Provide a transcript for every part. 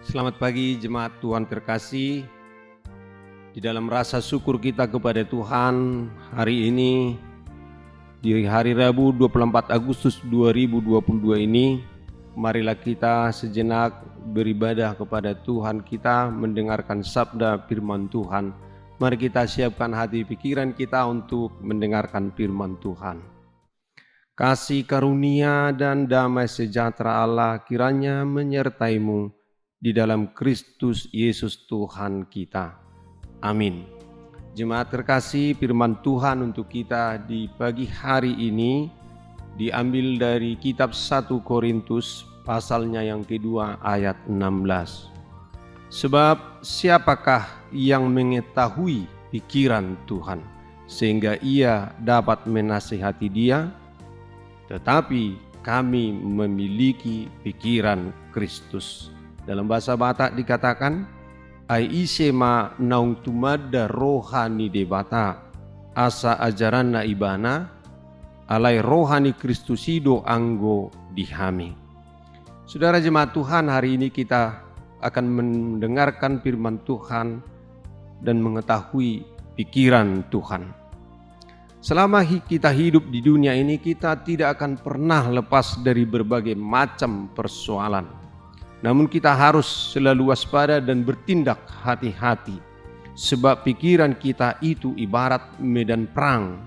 Selamat pagi jemaat Tuhan terkasih. Di dalam rasa syukur kita kepada Tuhan hari ini, di hari Rabu 24 Agustus 2022 ini, marilah kita sejenak beribadah kepada Tuhan kita, mendengarkan sabda firman Tuhan. Mari kita siapkan hati pikiran kita untuk mendengarkan firman Tuhan. Kasih karunia dan damai sejahtera Allah kiranya menyertaimu di dalam Kristus Yesus Tuhan kita. Amin. Jemaat terkasih, firman Tuhan untuk kita di pagi hari ini diambil dari kitab 1 Korintus pasalnya yang kedua ayat 16. Sebab siapakah yang mengetahui pikiran Tuhan sehingga ia dapat menasihati dia? Tetapi kami memiliki pikiran Kristus. Dalam bahasa Batak dikatakan, ai isema naung tumada rohani debata asa ajaran na ibana alai rohani Kristusido anggo dihami. Saudara jemaat Tuhan, hari ini kita akan mendengarkan firman Tuhan dan mengetahui pikiran Tuhan. Selama kita hidup di dunia ini, kita tidak akan pernah lepas dari berbagai macam persoalan. Namun kita harus selalu waspada dan bertindak hati-hati, sebab pikiran kita itu ibarat medan perang.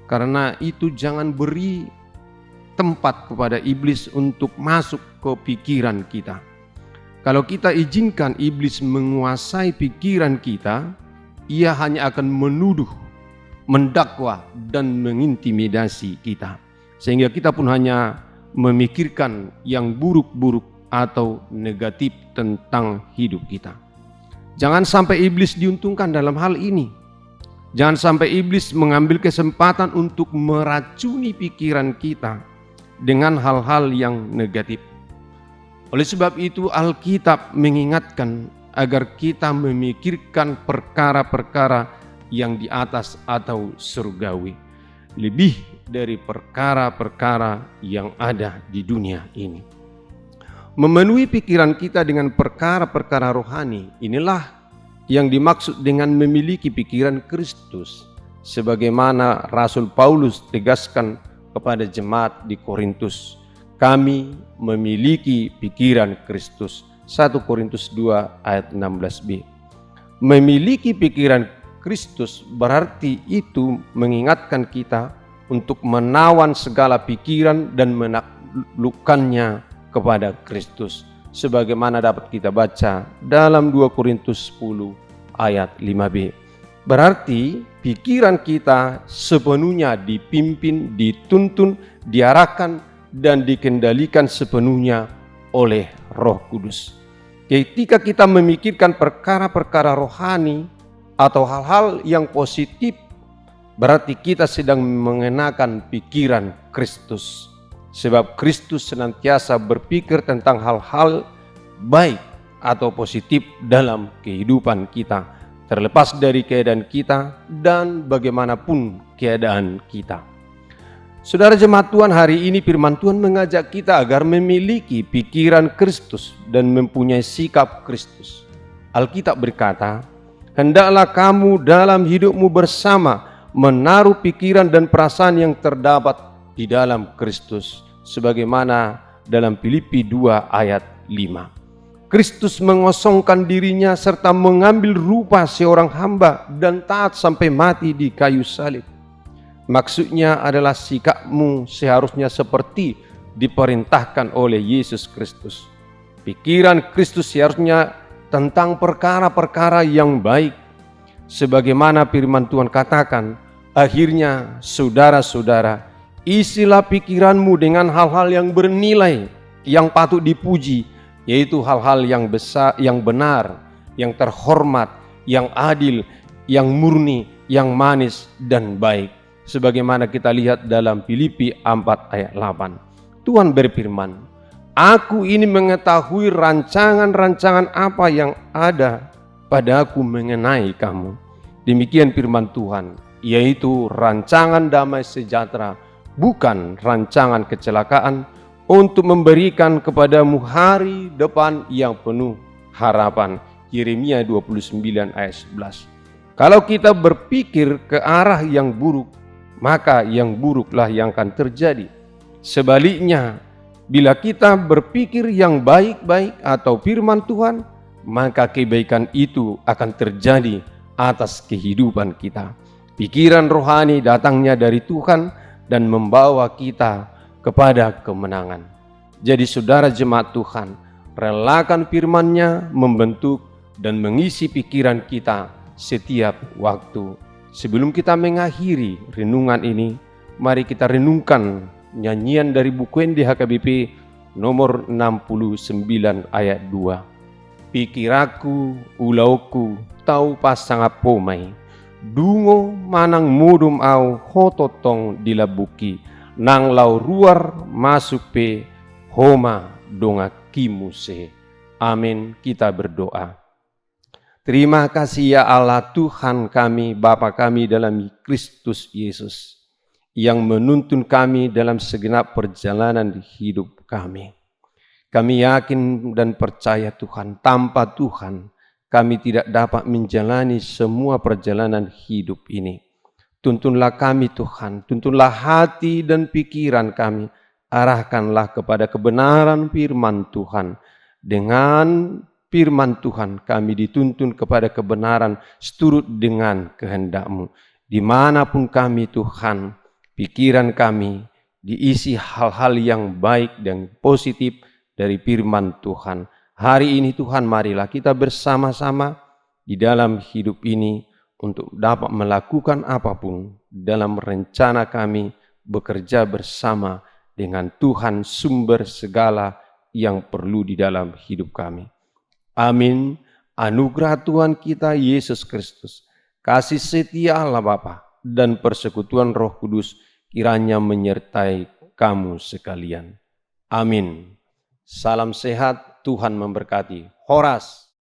Karena itu jangan beri tempat kepada iblis untuk masuk ke pikiran kita. Kalau kita izinkan iblis menguasai pikiran kita, ia hanya akan menuduh, mendakwa, dan mengintimidasi kita. Sehingga kita pun hanya memikirkan yang buruk-buruk atau negatif tentang hidup kita. Jangan sampai iblis diuntungkan dalam hal ini. Jangan sampai iblis mengambil kesempatan untuk meracuni pikiran kita dengan hal-hal yang negatif. Oleh sebab itu Alkitab mengingatkan agar kita memikirkan perkara-perkara yang di atas atau surgawi, lebih dari perkara-perkara yang ada di dunia ini. Memenuhi pikiran kita dengan perkara-perkara rohani, inilah yang dimaksud dengan memiliki pikiran Kristus, sebagaimana Rasul Paulus tegaskan kepada jemaat di Korintus, kami memiliki pikiran Kristus. 1 Korintus 2 ayat 16b. Memiliki pikiran Kristus berarti itu mengingatkan kita untuk menawan segala pikiran dan menaklukkannya kepada Kristus, sebagaimana dapat kita baca dalam 2 Korintus 10 ayat 5b. Berarti pikiran kita sepenuhnya dipimpin, dituntun, diarahkan, dan dikendalikan sepenuhnya oleh Roh Kudus. Ketika kita memikirkan perkara-perkara rohani atau hal-hal yang positif, berarti kita sedang mengenakan pikiran Kristus. Sebab Kristus senantiasa berpikir tentang hal-hal baik atau positif dalam kehidupan kita, terlepas dari keadaan kita dan bagaimanapun keadaan kita. Saudara jemaat Tuhan, hari ini firman Tuhan mengajak kita agar memiliki pikiran Kristus dan mempunyai sikap Kristus. Alkitab berkata, hendaklah kamu dalam hidupmu bersama menaruh pikiran dan perasaan yang terdapat di dalam Kristus, sebagaimana dalam Filipi 2 ayat 5. Kristus mengosongkan dirinya serta mengambil rupa seorang hamba dan taat sampai mati di kayu salib. Maksudnya adalah sikapmu seharusnya seperti diperintahkan oleh Yesus Kristus. Pikiran Kristus seharusnya tentang perkara-perkara yang baik. Sebagaimana firman Tuhan katakan, akhirnya saudara-saudara, isilah pikiranmu dengan hal-hal yang bernilai, yang patut dipuji, yaitu hal-hal yang besar, yang benar, yang terhormat, yang adil, yang murni, yang manis dan baik. Sebagaimana kita lihat dalam Filipi 4 ayat 8. Tuhan berfirman, aku ini mengetahui rancangan-rancangan apa yang ada padaku mengenai kamu. Demikian firman Tuhan, yaitu rancangan damai sejahtera, bukan rancangan kecelakaan, untuk memberikan kepadamu hari depan yang penuh harapan. Yeremia 29 ayat 11. Kalau kita berpikir ke arah yang buruk, maka yang buruklah yang akan terjadi. Sebaliknya, bila kita berpikir yang baik-baik atau firman Tuhan, maka kebaikan itu akan terjadi atas kehidupan kita. Pikiran rohani datangnya dari Tuhan dan membawa kita kepada kemenangan. Jadi saudara jemaat Tuhan, relakan firman-Nya membentuk dan mengisi pikiran kita setiap waktu. Sebelum kita mengakhiri renungan ini, mari kita renungkan nyanyian dari buku NDHKBP nomor 69 ayat 2. Pikiraku, ulauku, tau pasang apomai, dungo manang mudum au hototong dilabuki, nang lau ruar masuk pe homa donga kimuse. Amin. Kita berdoa. Terima kasih ya Allah Tuhan kami, Bapa kami dalam Kristus Yesus, yang menuntun kami dalam segenap perjalanan hidup kami. Kami yakin dan percaya Tuhan, tanpa Tuhan kami tidak dapat menjalani semua perjalanan hidup ini. Tuntunlah kami Tuhan, tuntunlah hati dan pikiran kami, arahkanlah kepada kebenaran firman Tuhan. Dengan firman Tuhan kami dituntun kepada kebenaran seturut dengan kehendak-Mu. Dimanapun kami Tuhan, pikiran kami diisi hal-hal yang baik dan positif dari firman Tuhan. Hari ini Tuhan, marilah kita bersama-sama di dalam hidup ini untuk dapat melakukan apapun dalam rencana kami bekerja bersama dengan Tuhan sumber segala yang perlu di dalam hidup kami. Amin. Anugerah Tuhan kita Yesus Kristus, kasih setia Allah Bapa dan persekutuan Roh Kudus kiranya menyertai kamu sekalian. Amin. Salam sehat, Tuhan memberkati. Horas.